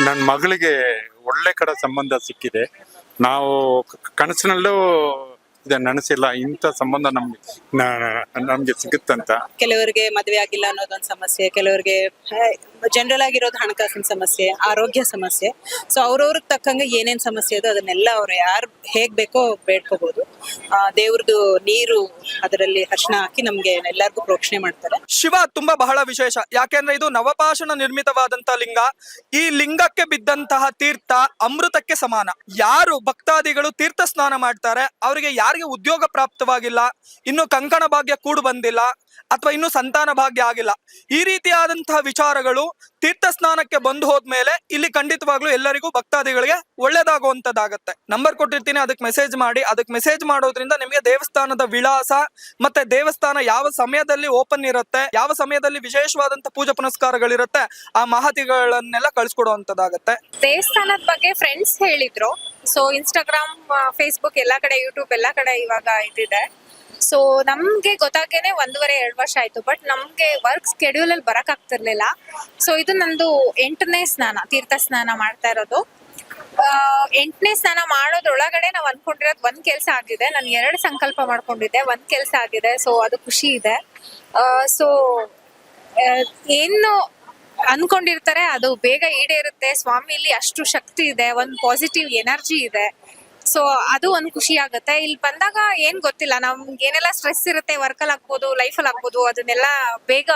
ನನ್ನ ಮಗಳಿಗೆ ಒಳ್ಳೆ ಕಡೆ ಸಂಬಂಧ ಸಿಕ್ಕಿದೆ. ನಾವು ಕನಸಿನಲ್ಲೂ ಇದನ್ನ ನೆನೆಸಿಲ್ಲ, ಇಂಥ ಸಂಬಂಧ ನಮ್ಗೆ ಸಿಗುತ್ತಂತ. ಕೆಲವರಿಗೆ ಮದುವೆ ಆಗಿಲ್ಲ ಅನ್ನೋದೊಂದು ಸಮಸ್ಯೆ, ಕೆಲವರಿಗೆ ಜನರಲ್ ಆಗಿರೋದು ಹಣಕಾಸಿನ ಸಮಸ್ಯೆ, ಆರೋಗ್ಯ ಸಮಸ್ಯೆ. ಸೊ ಅವ್ರವ್ರಿಗೆ ತಕ್ಕಂಗೆ ಏನೇನ್ ಸಮಸ್ಯೆ ಇದೆ ಅದನ್ನೆಲ್ಲ ಅವ್ರು ಯಾರು ಹೇಗ್ ಬೇಕೋ ಬೇಡ್ಕೋಬಹುದು. ದೇವ್ರದ್ದು ನೀರು ಅದರಲ್ಲಿ ಅರ್ಶನ ಹಾಕಿ ನಮ್ಗೆ ಎಲ್ಲರಿಗೂ ಪ್ರೋಕ್ಷಣೆ ಮಾಡ್ತಾರೆ. ಶಿವ ತುಂಬಾ ಬಹಳ ವಿಶೇಷ, ಯಾಕೆಂದ್ರೆ ಇದು ನವಪಾಷಾಣ ನಿರ್ಮಿತವಾದಂತಹ ಲಿಂಗ. ಈ ಲಿಂಗಕ್ಕೆ ಬಿದ್ದಂತಹ ತೀರ್ಥ ಅಮೃತಕ್ಕೆ ಸಮಾನ. ಯಾರು ಭಕ್ತಾದಿಗಳು ತೀರ್ಥ ಸ್ನಾನ ಮಾಡ್ತಾರೆ ಅವರಿಗೆ ಯಾರಿಗೆ ಉದ್ಯೋಗ ಪ್ರಾಪ್ತವಾಗಿಲ್ಲ, ಇನ್ನು ಕಂಕಣ ಭಾಗ್ಯ ಕೂಡು ಬಂದಿಲ್ಲ, ಅಥವಾ ಇನ್ನು ಸಂತಾನ ಭಾಗ್ಯ ಆಗಿಲ್ಲ, ಈ ರೀತಿಯಾದಂತಹ ವಿಚಾರಗಳು ತೀರ್ಥ ಸ್ನಾನಕ್ಕೆ ಬಂದು ಹೋದ್ಮೇಲೆ ಇಲ್ಲಿ ಖಂಡಿತವಾಗ್ಲೂ ಎಲ್ಲರಿಗೂ ಭಕ್ತಾದಿಗಳಿಗೆ ಒಳ್ಳೇದಾಗುವಂತದ್ದಾಗತ್ತೆ. ನಂಬರ್ ಕೊಟ್ಟಿರ್ತೀನಿ, ಅದಕ್ಕೆ ಮೆಸೇಜ್ ಮಾಡಿ. ಅದಕ್ಕೆ ಮೆಸೇಜ್ ಮಾಡೋದ್ರಿಂದ ನಿಮಗೆ ದೇವಸ್ಥಾನದ ವಿಳಾಸ ಮತ್ತೆ ದೇವಸ್ಥಾನ ಯಾವ ಸಮಯದಲ್ಲಿ ಓಪನ್ ಇರುತ್ತೆ, ಯಾವ ಸಮಯದಲ್ಲಿ ವಿಶೇಷವಾದಂತ ಪೂಜಾ ಪುನಸ್ಕಾರಗಳಿರುತ್ತೆ, ಆ ಮಾಹಿತಿಗಳನ್ನೆಲ್ಲ ಕಳ್ಸಿಕೊಡುವಂತದ್ದಾಗತ್ತೆ. ದೇವಸ್ಥಾನದ ಬಗ್ಗೆ ಫ್ರೆಂಡ್ಸ್ ಹೇಳಿದ್ರು. ಸೊ ಇನ್ಸ್ಟಾಗ್ರಾಮ್, ಫೇಸ್ಬುಕ್ ಎಲ್ಲ ಕಡೆ, ಯೂಟ್ಯೂಬ್ ಎಲ್ಲ ಕಡೆ ಇವಾಗ ಇದಿದೆ. ಸೊ ನಮ್ಗೆ ಗೊತ್ತಾಗೇನೆ 1.5-2 ವರ್ಷ ಆಯ್ತು. ಬಟ್ ನಮ್ಗೆ ವರ್ಕ್ ಸ್ಕೆಡ್ಯೂಲ್ ಅಲ್ಲಿ ಬರಕ್ ಆಗ್ತಿರ್ಲಿಲ್ಲ. ಸೊ ಇದು ನಂದು 8ನೇ ಸ್ನಾನ, ತೀರ್ಥ ಸ್ನಾನ ಮಾಡ್ತಾ ಇರೋದು. 8ನೇ ಸ್ನಾನ ಮಾಡೋದ್ರೊಳಗಡೆ ನಾವ್ ಅನ್ಕೊಂಡಿರೋದು ಒಂದ್ ಕೆಲ್ಸ ಆಗಿದೆ. ನಾನು 2 ಸಂಕಲ್ಪ ಮಾಡ್ಕೊಂಡಿದ್ದೆ, ಒಂದ್ ಕೆಲ್ಸ ಆಗಿದೆ. ಸೊ ಅದು ಖುಷಿ ಇದೆ. ಸೊ ಏನು ಅನ್ಕೊಂಡಿರ್ತಾರೆ ಅದು ಬೇಗ ಈಡೇರುತ್ತೆ. ಸ್ವಾಮಿಲಿ ಅಷ್ಟು ಶಕ್ತಿ ಇದೆ, ಒಂದ್ ಪಾಸಿಟಿವ್ ಎನರ್ಜಿ ಇದೆ. ಸೊ ಅದು ಒಂದು ಖುಷಿ ಆಗುತ್ತೆ. ಇಲ್ಲಿ ಬಂದಾಗ ಏನ್ ಗೊತ್ತಿಲ್ಲ, ನಮ್ಗೆ ಏನೆಲ್ಲ ಸ್ಟ್ರೆಸ್ ಇರುತ್ತೆ ವರ್ಕಲ್ಲಿ ಆಗ್ಬೋದು, ಲೈಫಲ್ಲಿ ಆಗ್ಬೋದು, ಅದನ್ನೆಲ್ಲ ಬೇಗ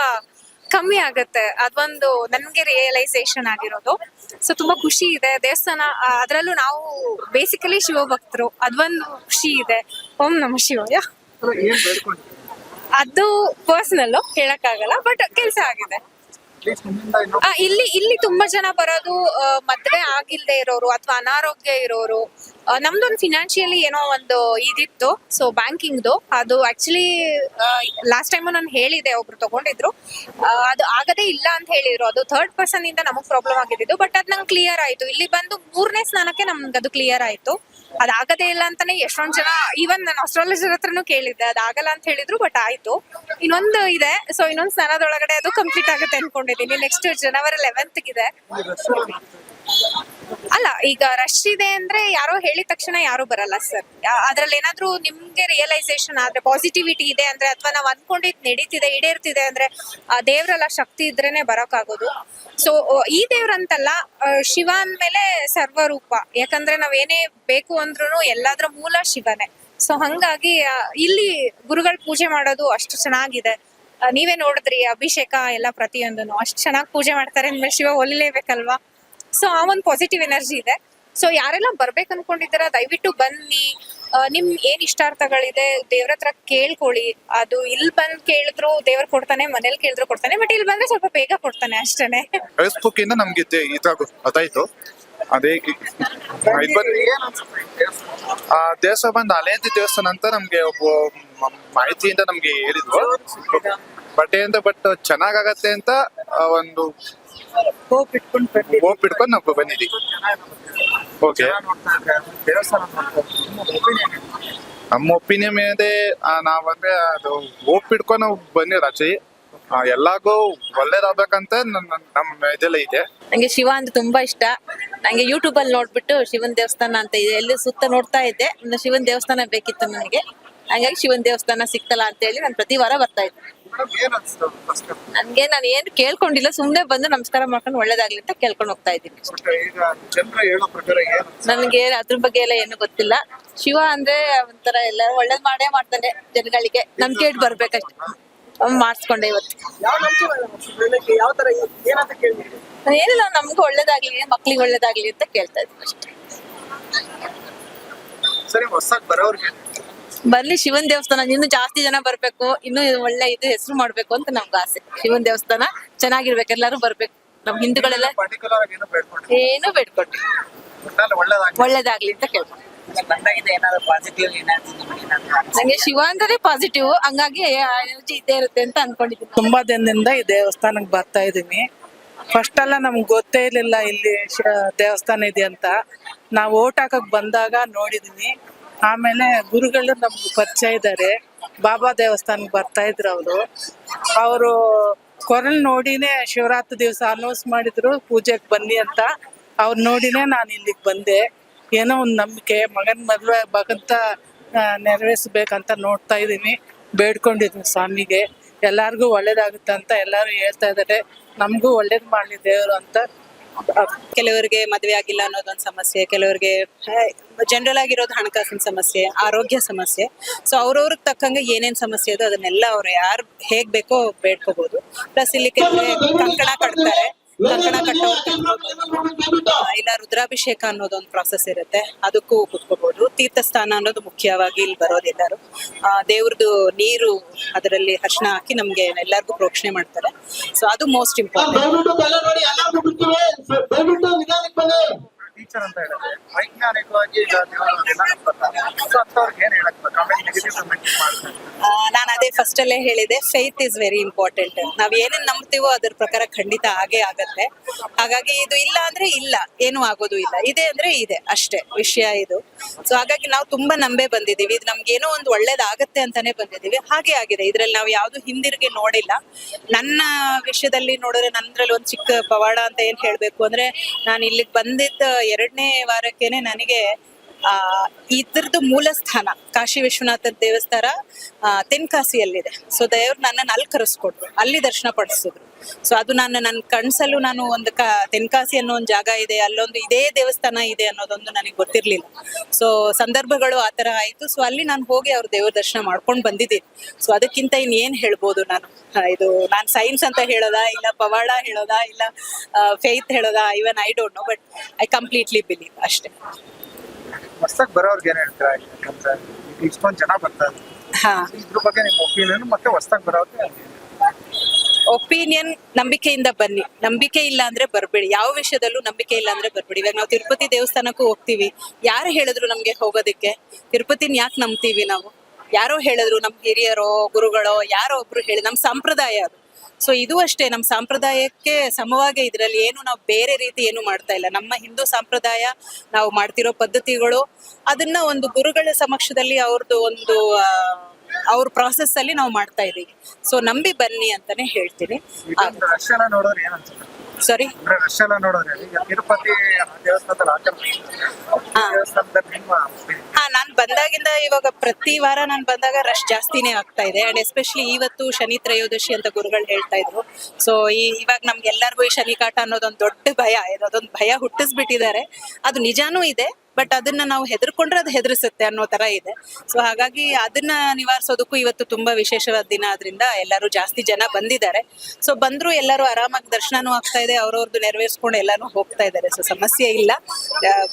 ಕಮ್ಮಿ ಆಗುತ್ತೆ. ಅದೊಂದು ನನ್ಗೆ ರಿಯಲೈಸೇಷನ್ ಆಗಿರೋದು. ಸೊ ತುಂಬಾ ಖುಷಿ ಇದೆ. ದೇವಸ್ಥಾನ, ಅದ್ರಲ್ಲೂ ನಾವು ಬೇಸಿಕಲಿ ಶಿವಭಕ್ತರು, ಅದೊಂದು ಖುಷಿ ಇದೆ. ಓಂ ನಮಃ ಶಿವಾಯ. ಅದು ಪರ್ಸನಲ್ ಹೇಳಕ್ಕಾಗಲ್ಲ, ಬಟ್ ಕೆಲ್ಸ ಆಗಿದೆ. ಇಲ್ಲಿ ತುಂಬಾ ಜನ ಬರೋದು ಮದ್ವೆ ಆಗಿಲ್ದೆ ಇರೋರು ಅಥವಾ ಅನಾರೋಗ್ಯ ಇರೋರು. ನಮ್ದೊಂದು ಫಿನಾನ್ಷಿಯಲಿ ಏನೋ ಒಂದು ಇದಿತ್ತು, ಸೊ ಬ್ಯಾಂಕಿಂಗ್ದು. ಅದು ಆಕ್ಚುಲಿ ಲಾಸ್ಟ್ ಟೈಮು ನಾನು ಹೇಳಿದೆ, ಒಬ್ರು ತಗೊಂಡಿದ್ರು, ಅದು ಆಗದೇ ಇಲ್ಲ ಅಂತ ಹೇಳಿದ್ರು. ಅದು 3rd ಪರ್ಸನ್ ಇಂದ ನಮಗ್ ಪ್ರಾಬ್ಲಮ್ ಆಗಿದ್ದು. ಬಟ್ ಅದ್ ನಂಗೆ ಕ್ಲಿಯರ್ ಆಯ್ತು. ಇಲ್ಲಿ ಬಂದು 3ನೇ ಸ್ನಾನಕ್ಕೆ ನಮ್ಗೆ ಅದು ಕ್ಲಿಯರ್ ಆಯ್ತು. ಅದಾಗದೇ ಇಲ್ಲ ಅಂತಾನೆ ಎಷ್ಟೊಂದ್ ಜನ, ಈವನ್ ನಾನು ಅಸ್ಟ್ರಾಲಜರ್ ಹತ್ರನು ಕೇಳಿದ್ದೆ, ಅದಾಗಲ್ಲ ಅಂತ ಹೇಳಿದ್ರು. ಬಟ್ ಆಯ್ತು. ಇನ್ನೊಂದು ಇದೆ, ಸೊ ಇನ್ನೊಂದು ಸ್ನಾನದೊಳಗಡೆ ಅದು ಕಂಪ್ಲೀಟ್ ಆಗುತ್ತೆ ಅನ್ಕೊಂಡಿದೀನಿ. ನೆಕ್ಸ್ಟ್ ಜನವರಿ 11th ಇದೆ. ಅಲ್ಲ, ಈಗ ರಶ್ ಇದೆ ಅಂದ್ರೆ ಯಾರೋ ಹೇಳಿದ ತಕ್ಷಣ ಯಾರು ಬರಲ್ಲ ಸರ್. ಅದ್ರಲ್ಲಿ ಏನಾದ್ರೂ ನಿಮ್ಗೆ ರಿಯಲೈಸೇಷನ್ ಆದ್ರೆ, ಪಾಸಿಟಿವಿಟಿ ಇದೆ ಅಂದ್ರೆ, ಅಥವಾ ನಾವ್ ಅನ್ಕೊಂಡಿದ್ ನಡೀತಿದೆ, ಈಡೇರ್ತಿದೆ ಅಂದ್ರೆ, ಆ ದೇವ್ರಲ್ಲ ಶಕ್ತಿ ಇದ್ರೇನೆ ಬರೋಕ್ಕಾಗೋದು. ಸೊ ಈ ದೇವ್ರಂತಲ್ಲ, ಶಿವ ಅಂದ್ಮೇಲೆ ಸರ್ವರೂಪ. ಯಾಕಂದ್ರೆ ನಾವೇನೇ ಬೇಕು ಅಂದ್ರೂ ಎಲ್ಲಾದ್ರ ಮೂಲ ಶಿವನೇ. ಸೊ ಹಂಗಾಗಿ ಇಲ್ಲಿ ಗುರುಗಳು ಪೂಜೆ ಮಾಡೋದು ಅಷ್ಟು ಚೆನ್ನಾಗಿದೆ. ನೀವೇ ನೋಡಿದ್ರಿ ಅಭಿಷೇಕ ಎಲ್ಲ ಪ್ರತಿಯೊಂದನ್ನು ಅಷ್ಟು ಚೆನ್ನಾಗಿ ಪೂಜೆ ಮಾಡ್ತಾರೆ ಅಂದ್ಮೇಲೆ ಶಿವ ಒಲಿಲೇಬೇಕಲ್ವಾ. ಸೊ ಆ ಒಂದು ಪಾಸಿಟಿವ್ ಎನರ್ಜಿ ಇದೆ. ಸೊ ಯಾರೆಲ್ಲ ಬರ್ಬೇಕು ಅನ್ಕೊಂಡಿದ್ದೀರಾ ದಯವಿಟ್ಟು ಬನ್ನಿ. ನಿಮ್ ಏನ್ ಇಷ್ಟಾರ್ಥಗಳಿದೆ ದೇವ್ರ ಹತ್ರ ಕೇಳ್ಕೊಳ್ಳಿ. ಅದು ಇಲ್ಲಿ ಬಂದ್ ಕೇಳಿದ್ರು ದೇವ್ರ ಕೊಡ್ತಾನೆ, ಮನೇಲಿ ಕೇಳಿದ್ರು ಕೊಡ್ತಾನೆ. ಬಟ್ ಇಲ್ಲಿ ಬಂದ್ರೆ ಸ್ವಲ್ಪ ಬೇಗ ಕೊಡ್ತಾನೆ ಅಷ್ಟೇನೆ. ಫೇಸ್ಬುಕ್ ಇಂದ ನಮ್ಗೆ ಗೊತ್ತಾಯ್ತು. ಅದೇ ದೇವಸ್ಥಾನ ಬಂದು ಹಳೇದಿ ದೇವಸ್ಥಾನ ಅಂತ ನಮ್ಗೆ ಒಬ್ಬ ಮಾಹಿತಿಯಿಂದ ನಮ್ಗೆ ಹೇಳಿದ್ರು. ಬಟ್ ಚೆನ್ನಾಗತ್ತೆ ಅಂತ ಒಂದು ಹೋಪ್ ಇಟ್ಕೊಂಡು ನಾವು ಬಂದಿದ್ದೀವಿ. ಓಕೆ, ನಮ್ಮ ಒಪಿನಿಯನ್ ಇದೆ. ನಾವಂದ್ರೆ ಅದು ಹೋಪ್ ಇಟ್ಕೊಂಡು ನಾವು ಬಂದಿರೋ ಆಚೆ ಎಲ್ಲಾರ್ಗೂ ಒಳ್ಳೇದಾಗ್ಬೇಕಂತ ನಮ್ಮ ಇದೆಲ್ಲ ಇದೆ. ನಂಗೆ ಶಿವ ಅಂದ್ರೆ ತುಂಬಾ ಇಷ್ಟ. ನಂಗೆ ಯೂಟ್ಯೂಬ್ ಅಲ್ಲಿ ನೋಡ್ಬಿಟ್ಟು ಶಿವನ್ ದೇವಸ್ಥಾನ ಅಂತ ಇದೆ, ಎಲ್ಲಿ ಸುತ್ತ ನೋಡ್ತಾ ಇದ್ದೆ. ಶಿವನ್ ದೇವಸ್ಥಾನ ಬೇಕಿತ್ತು ನನಗೆ, ಹಂಗಾಗಿ ಶಿವನ್ ದೇವಸ್ಥಾನ ಸಿಕ್ತಲ್ಲ ಅಂತ ಹೇಳಿ ನಾನು ಪ್ರತಿ ವಾರ ಬರ್ತಾ ಇದ್ದೆ. ನಾನು ಏನು ಕೇಳ್ಕೊಂಡಿಲ್ಲ, ಸುಮ್ನೆ ಬಂದು ನಮಸ್ಕಾರ ಮಾಡ್ಕೊಂಡು ಒಳ್ಳೇದಾಗ್ಲಿ ಅಂತ ಕೇಳ್ಕೊಂಡು ಹೋಗ್ತಾ ಇದ್ದೀನಿ. ನನ್ಗೆ ಅದ್ರ ಬಗ್ಗೆ ಎಲ್ಲ ಏನು ಗೊತ್ತಿಲ್ಲ. ಶಿವ ಅಂದ್ರೆ ಒಂಥರ ಎಲ್ಲ ಒಳ್ಳೇದ್ ಮಾಡೇ ಮಾಡ್ತಾನೆ ಜನಗಳಿಗೆ. ನನ್ ಕೇಳಿ ಬರ್ಬೇಕಷ್ಟೆ, ಮಾಡಿಸ್ಕೊಂಡೆ ಇವತ್ತು. ಏನಿಲ್ಲ, ನಮ್ಗೂ ಒಳ್ಳೇದಾಗ್ಲಿ, ಮಕ್ಳಿಗೆ ಒಳ್ಳೇದಾಗ್ಲಿ ಅಂತ ಕೇಳ್ತಾ ಇದ್ದೀನಿ ಅಷ್ಟೇ. ಬರ್ಲಿ ಶಿವನ್ ದೇವಸ್ಥಾನ, ಇನ್ನು ಜಾಸ್ತಿ ಜನ ಬರ್ಬೇಕು, ಇನ್ನು ಒಳ್ಳೆ ಇದು ಹೆಸರು ಮಾಡ್ಬೇಕು ಅಂತ ನಮ್ಗೆ ಆಸೆ. ಶಿವನ್ ದೇವಸ್ಥಾನ ಚೆನ್ನಾಗಿರ್ಬೇಕು, ಎಲ್ಲಾರು ಬರ್ಬೇಕು. ನಮ್ ಹಿಂದೂಗಳೆಲ್ಲ ಏನು ಬೇಡ್ಕೊಟ್ಟು ಒಳ್ಳೇದಾಗ್ಲಿ ಅಂತ ಕೇಳ್ಕೊಂಡು. ನಂಗೆ ಶಿವ ಅಂದ್ರೆ ಪಾಸಿಟಿವ್, ಹಂಗಾಗಿ ಎನರ್ಜಿ ಇದ್ದೇ ಇರುತ್ತೆ ಅಂತ ಅನ್ಕೊಂಡಿದ್ದೀನಿ. ತುಂಬಾ ದಿನದಿಂದ ಈ ದೇವಸ್ಥಾನಕ್ಕೆ ಬರ್ತಾ ಇದೀನಿ. ಫಸ್ಟ್ ಎಲ್ಲ ನಮ್ಗೆ ಗೊತ್ತೇ ಇರ್ಲಿಲ್ಲ ಇಲ್ಲಿ ದೇವಸ್ಥಾನ ಇದೆ ಅಂತ. ನಾವು ಓಟ್ ಹಾಕಕ್ ಬಂದಾಗ ನೋಡಿದೀನಿ. ಆಮೇಲೆ ಗುರುಗಳು ನಮ್ಗೆ ಪರಿಚಯ ಇದ್ದಾರೆ. ಬಾಬಾ ದೇವಸ್ಥಾನಕ್ಕೆ ಬರ್ತಾ ಇದ್ರು ಅವರು ಕೊರಲ್ ನೋಡಿನೇ ಶಿವರಾತ್ರಿ ದಿವಸ ಅನೌನ್ಸ್ ಮಾಡಿದ್ರು ಪೂಜೆಗೆ ಬನ್ನಿ ಅಂತ. ಅವ್ರು ನೋಡಿನೇ ನಾನು ಇಲ್ಲಿಗೆ ಬಂದೆ. ಏನೋ ಒಂದು ನಂಬಿಕೆ, ಮಗನ ಮದುವೆ ಭಗವಂತ ನೆರವೇರಿಸ್ಬೇಕಂತ ನೋಡ್ತಾ ಇದ್ದೀನಿ, ಬೇಡ್ಕೊಂಡಿದ್ದೀನಿ ಸ್ವಾಮಿಗೆ. ಎಲ್ಲಾರ್ಗೂ ಒಳ್ಳೇದಾಗುತ್ತೆ ಅಂತ ಎಲ್ಲರೂ ಹೇಳ್ತಾ ಇದ್ದಾರೆ. ನಮಗೂ ಒಳ್ಳೇದು ಮಾಡಲಿ ದೇವರು ಅಂತ. ಕೆಲವರಿಗೆ ಮದುವೆ ಆಗಿಲ್ಲ ಅನ್ನೋದೊಂದು ಸಮಸ್ಯೆ, ಕೆಲವರಿಗೆ ಜನರಲ್ ಆಗಿರೋದು ಹಣಕಾಸಿನ ಸಮಸ್ಯೆ, ಆರೋಗ್ಯ ಸಮಸ್ಯೆ. ಸೊ ಅವ್ರವ್ರಿಗೆ ತಕ್ಕಂಗೆ ಏನೇನ್ ಸಮಸ್ಯೆ ಇದೋ ಅದನ್ನೆಲ್ಲ ಅವ್ರು ಯಾರು ಹೇಗ್ ಬೇಕೋ ಬೇಡ್ಕೋಬಹುದು. ಪ್ಲಸ್ ಇಲ್ಲಿ ಕೆಲವರಿಗೆ ಕಂಕಣ ಕಟ್ತಾರೆ, ಕಂಕಣ ಕಟ್ಟೋರು ಇಲ್ಲ ರುದ್ರಾಭಿಷೇಕ ಅನ್ನೋದೊಂದು ಪ್ರಾಸೆಸ್ ಇರುತ್ತೆ, ಅದಕ್ಕೂ ಕುತ್ಕೋಬಹುದು. ತೀರ್ಥಸ್ಥಾನ ಅನ್ನೋದು ಮುಖ್ಯವಾಗಿ ಇಲ್ಲಿ ಬರೋದೆಲ್ಲರೂ ದೇವ್ರದ್ದು ನೀರು ಅದರಲ್ಲಿ ಅರ್ಶನ ಹಾಕಿ ನಮ್ಗೆ ಎಲ್ಲರಿಗೂ ಪ್ರೋಕ್ಷಣೆ ಮಾಡ್ತಾರೆ. ಸೊ ಅದು ಮೋಸ್ಟ್ ಇಂಪಾರ್ಟೆಂಟ್. ಟೀಚರ್ ಅಂತ ಹೇಳಿದ್ರೆ ವೈಜ್ಞಾನಿಕವಾಗಿ ಈಗ ಏನ್ ಹೇಳಕ್ ನೆಗೆಟಿವ್ ಕಮೆಂಟ್ ಮಾಡ್ತಾರೆ. ನಾನು ಅದೇ ಫಸ್ಟ್ ಅಲ್ಲೇ ಹೇಳಿದೆ, ಫೇತ್ ಇಸ್ ವೆರಿ ಇಂಪಾರ್ಟೆಂಟ್. ನಾವ್ ಏನೇನ್ ನಂಬ್ತೀವೋ ಅದ್ರ ಪ್ರಕಾರ ಖಂಡಿತ ಆಗೇ ಆಗತ್ತೆ. ಹಾಗಾಗಿ ಇದು ಇಲ್ಲ ಅಂದ್ರೆ ಇಲ್ಲ, ಏನು ಆಗೋದು ಇಲ್ಲ, ಇದೆ ಅಂದ್ರೆ ಇದೆ, ಅಷ್ಟೇ ವಿಷಯ ಇದು. ಸೊ ಹಾಗಾಗಿ ನಾವು ತುಂಬಾ ನಂಬೇ ಬಂದಿದೀವಿ, ಇದು ನಮ್ಗೇನೋ ಒಂದು ಒಳ್ಳೇದಾಗತ್ತೆ ಅಂತಾನೆ ಬಂದಿದೀವಿ. ಹಾಗೆ ಆಗಿದೆ, ಇದ್ರಲ್ಲಿ ನಾವು ಯಾವ್ದು ಹಿಂದಿರುಗಿ ನೋಡಿಲ್ಲ. ನನ್ನ ವಿಷಯದಲ್ಲಿ ನೋಡಿದ್ರೆ ನನ್ದ್ರಲ್ಲಿ ಒಂದ್ ಚಿಕ್ಕ ಪವಾಡ ಅಂತ ಏನ್ ಹೇಳ್ಬೇಕು ಅಂದ್ರೆ, ನಾನು ಇಲ್ಲಿಗೆ ಬಂದಿದ್ದ 2ನೇ ವಾರಕ್ಕೇನೆ ನನಗೆ ಇದ್ರದ್ದು ಮೂಲ ಸ್ಥಾನ ಕಾಶಿ ವಿಶ್ವನಾಥ ದೇವಸ್ಥಾನ ತೆನ್ಕಾಸಿಯಲ್ಲಿದೆ. ಸೊ ದೇವ್ರು ನನ್ನನ್ನು ಅಲ್ಲಿ ಕರೆಸ್ಕೊಟ್ರು, ಅಲ್ಲಿ ದರ್ಶನ ಪಡಿಸಿದ್ರು. ಸೊ ಅದು ನನ್ನ ಕಣ್ಸಲ್ಲೂ ನಾನು ಒಂದು ತೆನ್ಕಾಸಿ ಅನ್ನೋ ಒಂದು ಜಾಗ ಇದೆ, ಅಲ್ಲೊಂದು ಇದೇ ದೇವಸ್ಥಾನ ಇದೆ ಅನ್ನೋದೊಂದು ನನಗೆ ಗೊತ್ತಿರ್ಲಿಲ್ಲ. ಸೊ ಸಂದರ್ಭಗಳು ಆ ತರ ಆಯ್ತು. ಸೊ ಅಲ್ಲಿ ನಾನು ಹೋಗಿ ಅವ್ರ ದೇವ್ರ ದರ್ಶನ ಮಾಡ್ಕೊಂಡು ಬಂದಿದ್ದೀನಿ. ಸೊ ಅದಕ್ಕಿಂತ ಇನ್ನೇನ್ ಹೇಳ್ಬೋದು ನಾನು? ಇದು ನಾನು ಸೈನ್ಸ್ ಅಂತ ಹೇಳೋದಾ, ಇಲ್ಲ ಪವಾಡ ಹೇಳೋದಾ, ಇಲ್ಲ ಫೇತ್ ಹೇಳೋದಾ, even I don't know, but I completely believe ಅಷ್ಟೇ. ಹೊಸದಾಗಿ ಬರೋರ್ಗೆ ಏನ್ ಹೇಳ್ತೀರಾ? ಯಾಕಂದ್ರೆ ಇಷ್ಟೊಂದು ಜನ ಬರ್ತಾರೆ, ಹಾ, ಇದ್ರ ಬಗ್ಗೆ ನಿಮ್ಮ ಒಪಿನಿಯನ್, ಮತ್ತೆ ಹೊಸದಾಗಿ ಬರೋರ್ಗೆ ಒಪಿನಿಯನ್, ನಂಬಿಕೆಯಿಂದ ಬನ್ನಿ. ನಂಬಿಕೆ ಇಲ್ಲ ಅಂದ್ರೆ ಬರ್ಬೇಡಿ, ಯಾವ ವಿಷಯದಲ್ಲೂ ನಂಬಿಕೆ ಇಲ್ಲ ಅಂದ್ರೆ ಬರ್ಬೇಡಿ. ಇವಾಗ ನಾವು ತಿರುಪತಿ ದೇವಸ್ಥಾನಕ್ಕೂ ಹೋಗ್ತೀವಿ, ಯಾರು ಹೇಳಿದ್ರು ನಮ್ಗೆ ಹೋಗೋದಕ್ಕೆ? ತಿರುಪತಿನ ಯಾಕೆ ನಂಬ್ತೀವಿ ನಾವು? ಯಾರೋ ಹೇಳಿದ್ರು, ನಮ್ ಹಿರಿಯರೋ ಗುರುಗಳೋ ಯಾರೋ ಒಬ್ರು ಹೇಳಿ, ನಮ್ ಸಂಪ್ರದಾಯ ಅದು. ಸೊ ಇದು ಅಷ್ಟೇ, ನಮ್ಮ ಸಂಪ್ರದಾಯಕ್ಕೆ ಸಮವಾಗಿ ಇದ್ರಲ್ಲಿ ಏನು ನಾವು ಬೇರೆ ರೀತಿ ಏನು ಮಾಡ್ತಾ ಇಲ್ಲ. ನಮ್ಮ ಹಿಂದೂ ಸಂಪ್ರದಾಯ, ನಾವು ಮಾಡ್ತಿರೋ ಪದ್ಧತಿಗಳು, ಅದನ್ನ ಒಂದು ಗುರುಗಳ ಸಮಕ್ಷದಲ್ಲಿ ಅವ್ರದ್ದು ಒಂದು ಅವ್ರ ಪ್ರಾಸೆಸ್ ಅಲ್ಲಿ ನಾವು ಮಾಡ್ತಾ ಇದೀವಿ. ಸೊ ನಂಬಿ ಬನ್ನಿ ಅಂತಾನೆ ಹೇಳ್ತೀನಿ. ರಶ್ ಎಲ್ಲ ನೋಡೋರು ಏನ್ ಅನ್ಸುತ್ತೆ? ಸಾರಿ, ಅಂದ್ರೆ ರಶ್ ಎಲ್ಲ ನೋಡೋದ್ರೆ ಈಗ ತಿರುಪತಿ ದೇವಸ್ಥಾನದಲ್ಲಿ ದೇವಸ್ಥಾನದಲ್ಲಿ ನಿಮ್ಮ ನಾನ್ ಬಂದಾಗಿಂದ ಇವಾಗ ಪ್ರತಿ ವಾರ ನಾನು ಬಂದಾಗ ರಶ್ ಜಾಸ್ತಿನೇ ಆಗ್ತಾ ಇದೆ. ಅಂಡ್ ಎಸ್ಪೆಷಲಿ ಇವತ್ತು ಶನಿ ತ್ರಯೋದಶಿ ಅಂತ ಗುರುಗಳು ಹೇಳ್ತಾ ಇದ್ರು. ಸೊ ಇವಾಗ ನಮ್ಗೆಲ್ಲರಿಗೂ ಈ ಶನಿ ಕಾಟ ಅನ್ನೋದೊಂದು ದೊಡ್ಡ ಭಯ, ಅದೊಂದು ಭಯ ಹುಟ್ಟಿಸ್ಬಿಟ್ಟಿದ್ದಾರೆ. ಅದು ನಿಜಾನೂ ಇದೆ, ಬಟ್ ಅದನ್ನ ನಾವು ಹೆದರ್ಕೊಂಡ್ರೆ ಅದು ಹೆದರ್ಸುತ್ತೆ ಅನ್ನೋ ತರ ಇದೆ. ಸೊ ಹಾಗಾಗಿ ಅದನ್ನ ನಿವಾರಿಸೋದಕ್ಕೂ ಇವತ್ತು ತುಂಬಾ ವಿಶೇಷವಾದ ದಿನ ಆದ್ರಿಂದ ಎಲ್ಲರೂ ಜಾಸ್ತಿ ಜನ ಬಂದಿದ್ದಾರೆ. ಸೊ ಬಂದ್ರು, ಎಲ್ಲರೂ ಆರಾಮಾಗಿ ದರ್ಶನನೂ ಆಗ್ತಾ ಇದೆ, ಅವ್ರವ್ರದ್ದು ನೆರವೇರಿಸ್ಕೊಂಡು ಎಲ್ಲಾನು ಹೋಗ್ತಾ ಇದ್ದಾರೆ. ಸೊ ಸಮಸ್ಯೆ ಇಲ್ಲ,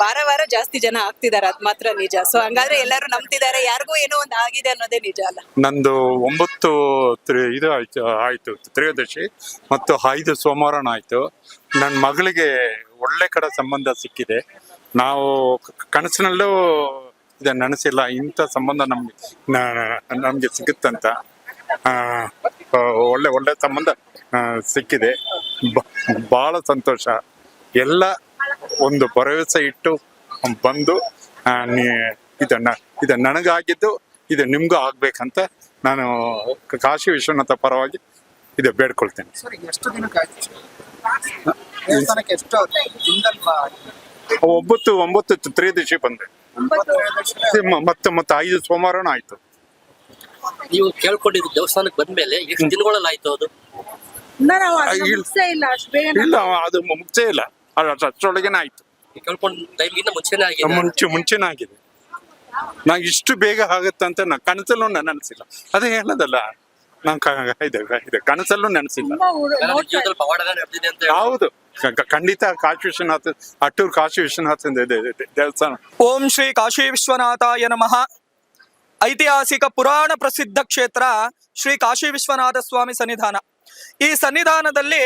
ವಾರ ವಾರ ಜಾಸ್ತಿ ಜನ ಆಗ್ತಿದ್ದಾರೆ, ಅದ್ ಮಾತ್ರ ನಿಜ. ಸೊ ಹಂಗಾದ್ರೆ ಎಲ್ಲರೂ ನಂಬ್ತಿದ್ದಾರೆ, ಯಾರಿಗೂ ಏನೋ ಒಂದು ಆಗಿದೆ ಅನ್ನೋದೇ ನಿಜ ಅಲ್ಲ. ನಂದು 9 ಇದು ಆಯ್ತು ತ್ರಯೋದಶಿ, ಮತ್ತು 5 ಸೋಮವಾರನ ಆಯ್ತು. ನನ್ನ ಮಗಳಿಗೆ ಒಳ್ಳೆ ಕಡೆ ಸಂಬಂಧ ಸಿಕ್ಕಿದೆ. ನಾವು ಕನಸಿನಲ್ಲೂ ಇದನ್ನ ನೆನೆಸಿಲ್ಲ, ಇಂಥ ಸಂಬಂಧ ನಮ್ಗೆ ಸಿಗುತ್ತಂತ. ಒಳ್ಳೆ ಸಂಬಂಧ ಸಿಕ್ಕಿದೆ, ಬಹಳ ಸಂತೋಷ. ಎಲ್ಲ ಒಂದು ಭರವಸೆ ಇಟ್ಟು ಬಂದು ಇದು ನನಗಾಗಿದ್ದು ಇದು ನಿಮ್ಗೂ ಆಗ್ಬೇಕಂತ ನಾನು ಕಾಶಿ ವಿಶ್ವನಾಥ ಪರವಾಗಿ ಇದು ಬೇಡ್ಕೊಳ್ತೇನೆ. ಎಷ್ಟು ದಿನಕ್ಕೆ ದೇವಸ್ಥಾನಕ್ಕೆ ಎಷ್ಟು ದಿನದಲ್ಲಿ 9 ತ್ರಯೋದಶಿ ಬಂದೆ, ಮತ್ತೆ 5 ಸೋಮವಾರನೂ ಆಯ್ತು. ನೀವು ಕೇಳ್ಕೊಂಡಿದ್ದು ದೇವಸ್ಥಾನಕ್ಕೆ ಬಂದ್ಮೇಲೆ ಎಷ್ಟು ದಿನಗಳಲ್ಲಿ ಆಯ್ತು ಅದು? ಇಲ್ಲ, ಅದು ಮುಗ್ಸೇ ಇಲ್ಲ, ಅಷ್ಟರೊಳಗೇನೆ ಆಯ್ತು. ಕೇಳ್ಕೊಂಡ್ ಟೈಮ್ಗಿಂತ ಮುಂಚೆನೇ ಆಗಿದೆ. ಮುಂಚೆನೇ ಆಗಿದೆ. ನಂಗೆ ಇಷ್ಟು ಬೇಗ ಆಗುತ್ತೆ ಅಂತ ನಾ ಕನಸಲ್ಲೂ ನೆನೆಸಿಲ್ಲ. ಅದೇ ಹೇಳೋದಲ್ಲ, ನಾನು ಕನಸಲ್ಲೂ ನೆನೆಸಿಲ್ಲ. ಜೀವನದಲ್ಲಿ ಪವಾಡನೇ ನಡೆದಿದೆ ಅಂತ ಹೌದು, ಖಂಡಿತ ಕಾಶಿ ವಿಶ್ವನಾಥ, ಅಟ್ಟೂರು ಕಾಶಿ ವಿಶ್ವನಾಥ ದೇವಸ್ಥಾನ. ಓಂ ಶ್ರೀ ಕಾಶಿ ವಿಶ್ವನಾಥಾಯ ನಮಃ. ಐತಿಹಾಸಿಕ ಪುರಾಣ ಪ್ರಸಿದ್ಧ ಕ್ಷೇತ್ರ ಶ್ರೀ ಕಾಶಿ ವಿಶ್ವನಾಥ ಸ್ವಾಮಿ ಸನ್ನಿಧಾನ. ಈ ಸನ್ನಿಧಾನದಲ್ಲಿ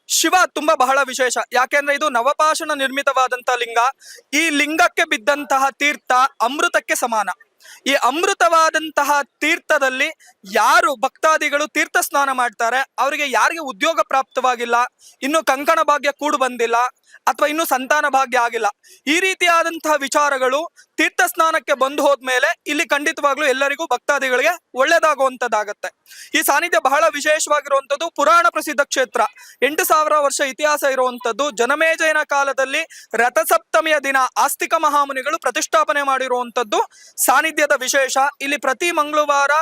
ಶಿವ ತುಂಬಾ ಬಹಳ ವಿಶೇಷ. ಯಾಕೆಂದ್ರೆ ಇದು ನವಪಾಷಾಣ ನಿರ್ಮಿತವಾದಂತಹ ಲಿಂಗ. ಈ ಲಿಂಗಕ್ಕೆ ಬಿದ್ದಂತಹ ತೀರ್ಥ ಅಮೃತಕ್ಕೆ ಸಮಾನ. ಈ ಅಮೃತವಾದಂತಹ ತೀರ್ಥದಲ್ಲಿ ಯಾರು ಭಕ್ತಾದಿಗಳು ತೀರ್ಥ ಸ್ನಾನ ಮಾಡ್ತಾರೆ ಅವರಿಗೆ ಯಾರಿಗೆ ಉದ್ಯೋಗ ಪ್ರಾಪ್ತವಾಗಿಲ್ಲ, ಇನ್ನು ಕಂಕಣ ಭಾಗ್ಯ ಕೂಡು ಬಂದಿಲ್ಲ ಅಥವಾ ಇನ್ನು ಸಂತಾನ ಭಾಗ್ಯ ಆಗಿಲ್ಲ, ಈ ರೀತಿಯಾದಂತಹ ವಿಚಾರಗಳು ತೀರ್ಥ ಸ್ನಾನಕ್ಕೆ ಬಂದು ಹೋದ್ಮೇಲೆ ಇಲ್ಲಿ ಖಂಡಿತವಾಗ್ಲೂ ಎಲ್ಲರಿಗೂ ಭಕ್ತಾದಿಗಳಿಗೆ ಒಳ್ಳೇದಾಗುವಂತದ್ದಾಗತ್ತೆ. ಈ ಸಾನ್ನಿಧ್ಯ ಬಹಳ ವಿಶೇಷವಾಗಿರುವಂತದ್ದು, ಪುರಾಣ ಪ್ರಸಿದ್ಧ ಕ್ಷೇತ್ರ, 8000 ವರ್ಷ ಇತಿಹಾಸ ಇರುವಂತದ್ದು. ಜನಮೇಜಯನ ಕಾಲದಲ್ಲಿ ರಥಸಪ್ತಮಿಯ ದಿನ ಆಸ್ತಿಕ ಮಹಾಮುನಿಗಳು ಪ್ರತಿಷ್ಠಾಪನೆ ಮಾಡಿರುವಂತದ್ದು ಸಾನ್ನಿಧ್ಯದ ವಿಶೇಷ. ಇಲ್ಲಿ ಪ್ರತಿ ಮಂಗಳವಾರ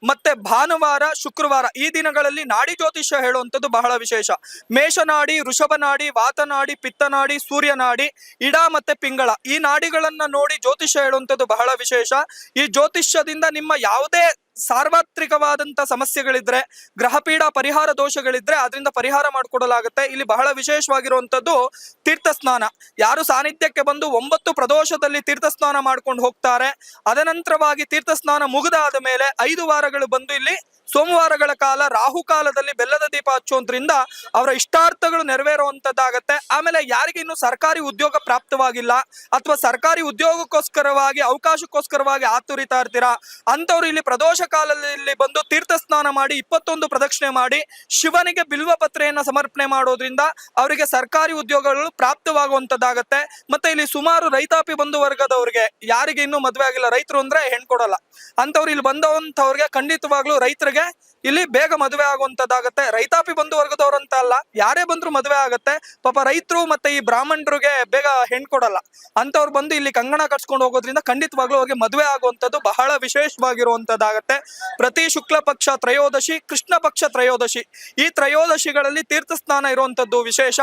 ಮತ್ತೆ ಭಾನುವಾರ, ಶುಕ್ರವಾರ ಈ ದಿನಗಳಲ್ಲಿ ನಾಡಿ ಜ್ಯೋತಿಷ್ಯ ಹೇಳುವಂಥದ್ದು ಬಹಳ ವಿಶೇಷ. ಮೇಷನಾಡಿ, ವೃಷಭನಾಡಿ, ವಾತನಾಡಿ, ಪಿತ್ತನಾಡಿ, ಸೂರ್ಯನಾಡಿ, ಇಡ ಮತ್ತೆ ಪಿಂಗಳ ಈ ನಾಡಿಗಳನ್ನ ನೋಡಿ ಜ್ಯೋತಿಷ್ಯ ಹೇಳುವಂಥದ್ದು ಬಹಳ ವಿಶೇಷ. ಈ ಜ್ಯೋತಿಷ್ಯದಿಂದ ನಿಮ್ಮ ಯಾವುದೇ ಸಾರ್ವತ್ರಿಕವಾದಂತ ಸಮಸ್ಯೆಗಳಿದ್ರೆ, ಗ್ರಹಪೀಡ ಪರಿಹಾರ ದೋಷಗಳಿದ್ರೆ ಅದರಿಂದ ಪರಿಹಾರ ಮಾಡಿಕೊಡಲಾಗುತ್ತೆ. ಇಲ್ಲಿ ಬಹಳ ವಿಶೇಷವಾಗಿರುವಂತದ್ದು ತೀರ್ಥ ಸ್ನಾನ. ಯಾರು ಸಾನ್ನಿಧ್ಯಕ್ಕೆ ಬಂದು 9 ಪ್ರದೋಷದಲ್ಲಿ ತೀರ್ಥ ಸ್ನಾನ ಮಾಡ್ಕೊಂಡು ಹೋಗ್ತಾರೆ, ಅದನಂತರವಾಗಿ ತೀರ್ಥ ಸ್ನಾನ ಮುಗಿದಾದ ಮೇಲೆ 5 ವಾರಗಳು ಬಂದು ಇಲ್ಲಿ ಸೋಮವಾರಗಳ ಕಾಲ ರಾಹುಕಾಲದಲ್ಲಿ ಬೆಲ್ಲದ ದೀಪ ಹಚ್ಚೋದ್ರಿಂದ ಅವರ ಇಷ್ಟಾರ್ಥಗಳು ನೆರವೇರುವಂತದ್ದಾಗತ್ತೆ. ಆಮೇಲೆ ಯಾರಿಗೆ ಇನ್ನು ಸರ್ಕಾರಿ ಉದ್ಯೋಗ ಪ್ರಾಪ್ತವಾಗಿಲ್ಲ ಅಥವಾ ಸರ್ಕಾರಿ ಉದ್ಯೋಗಕ್ಕೋಸ್ಕರವಾಗಿ ಅವಕಾಶಕ್ಕೋಸ್ಕರವಾಗಿ ಆತುರಿತಾ ಇರ್ತೀರಾ ಅಂತವ್ರು ಇಲ್ಲಿ ಪ್ರದೋಷ ಕಾಲದಲ್ಲಿ ಬಂದು ತೀರ್ಥ ಸ್ನಾನ ಮಾಡಿ 21 ಪ್ರದಕ್ಷಿಣೆ ಮಾಡಿ ಶಿವನಿಗೆ ಬಿಲ್ವ ಪತ್ರೆಯನ್ನ ಸಮರ್ಪಣೆ ಮಾಡೋದ್ರಿಂದ ಅವರಿಗೆ ಸರ್ಕಾರಿ ಉದ್ಯೋಗಗಳು ಪ್ರಾಪ್ತವಾಗುವಂತದ್ದಾಗತ್ತೆ. ಮತ್ತೆ ಇಲ್ಲಿ ಸುಮಾರು ರೈತಾಪಿ ಬಂಧು ವರ್ಗದವ್ರಿಗೆ ಯಾರಿಗೆ ಇನ್ನೂ ಮದ್ವೆ ಆಗಿಲ್ಲ, ರೈತರು ಅಂದ್ರೆ ಹೆಣ್ ಕೊಡಲ್ಲ ಅಂತವ್ರು ಇಲ್ಲಿ ಬಂದವಂತವ್ರಿಗೆ ಖಂಡಿತವಾಗ್ಲೂ ರೈತರಿಗೆ ಇಲ್ಲಿ ಬೇಗ ಮದುವೆ ಆಗುವಂತದ್ದಾಗತ್ತೆ. ರೈತಾಪಿ ಬಂಧು ವರ್ಗದವ್ರಂತ ಅಲ್ಲ, ಯಾರೇ ಬಂದ್ರು ಮದುವೆ ಆಗತ್ತೆ. ಪಾಪ ರೈತರು ಮತ್ತೆ ಈ ಬ್ರಾಹ್ಮಣರಿಗೆ ಬೇಗ ಹೆಣ್ ಕೊಡಲ್ಲ ಅಂತವ್ರು ಬಂದು ಇಲ್ಲಿ ಕಂಗಣ ಕಟ್ಸ್ಕೊಂಡು ಹೋಗೋದ್ರಿಂದ ಖಂಡಿತವಾಗ್ಲೂ ಅವ್ರಿಗೆ ಮದುವೆ ಆಗುವಂತದ್ದು ಬಹಳ ವಿಶೇಷವಾಗಿರುವಂತದ್ದಾಗತ್ತೆ. ಪ್ರತಿ ಶುಕ್ಲ ಪಕ್ಷ ತ್ರಯೋದಶಿ, ಕೃಷ್ಣ ಪಕ್ಷ ತ್ರಯೋದಶಿ ಈ ತ್ರಯೋದಶಿಗಳಲ್ಲಿ ತೀರ್ಥ ಸ್ನಾನ ಇರುವಂತದ್ದು ವಿಶೇಷ.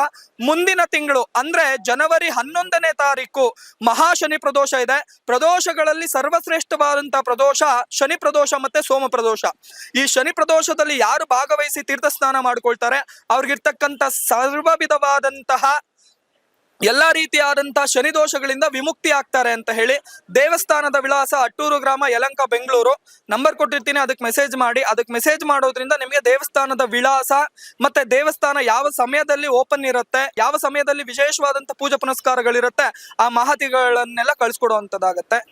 ಮುಂದಿನ ತಿಂಗಳು ಅಂದ್ರೆ ಜನವರಿ 11ನೇ ತಾರೀಕು ಮಹಾ ಶನಿ ಪ್ರದೋಷ ಇದೆ. ಪ್ರದೋಷಗಳಲ್ಲಿ ಸರ್ವಶ್ರೇಷ್ಠವಾದಂತಹ ಪ್ರದೋಷ ಶನಿ ಪ್ರದೋಷ ಮತ್ತೆ ಸೋಮ ಪ್ರದೋಷ. ಈ ಶನಿ ಪ್ರದೋಷದಲ್ಲಿ ಯಾರು ಭಾಗವಹಿಸಿ ತೀರ್ಥ ಸ್ನಾನ ಮಾಡ್ಕೊಳ್ತಾರೆ ಅವ್ರಿಗಿರ್ತಕ್ಕಂಥ ಸರ್ವ ವಿಧವಾದಂತಹ ಎಲ್ಲಾ ರೀತಿಯಾದಂತಹ ಶನಿ ದೋಷಗಳಿಂದ ವಿಮುಕ್ತಿ ಆಗ್ತಾರೆ ಅಂತ ಹೇಳಿ ದೇವಸ್ಥಾನದ ವಿಳಾಸ ಅಟ್ಟೂರು ಗ್ರಾಮ, ಯಲಂಕ, ಬೆಂಗಳೂರು. ನಂಬರ್ ಕೊಟ್ಟಿರ್ತೀನಿ, ಅದಕ್ಕೆ ಮೆಸೇಜ್ ಮಾಡಿ. ಅದಕ್ಕೆ ಮೆಸೇಜ್ ಮಾಡೋದ್ರಿಂದ ನಿಮಗೆ ದೇವಸ್ಥಾನದ ವಿಳಾಸ ಮತ್ತೆ ದೇವಸ್ಥಾನ ಯಾವ ಸಮಯದಲ್ಲಿ ಓಪನ್ ಇರುತ್ತೆ, ಯಾವ ಸಮಯದಲ್ಲಿ ವಿಶೇಷವಾದಂತಹ ಪೂಜಾ ಪುನಸ್ಕಾರಗಳಿರುತ್ತೆ ಆ ಮಾಹಿತಿಗಳನ್ನೆಲ್ಲ ಕಳ್ಸಿಕೊಡುವಂತದ್ದಾಗತ್ತೆ.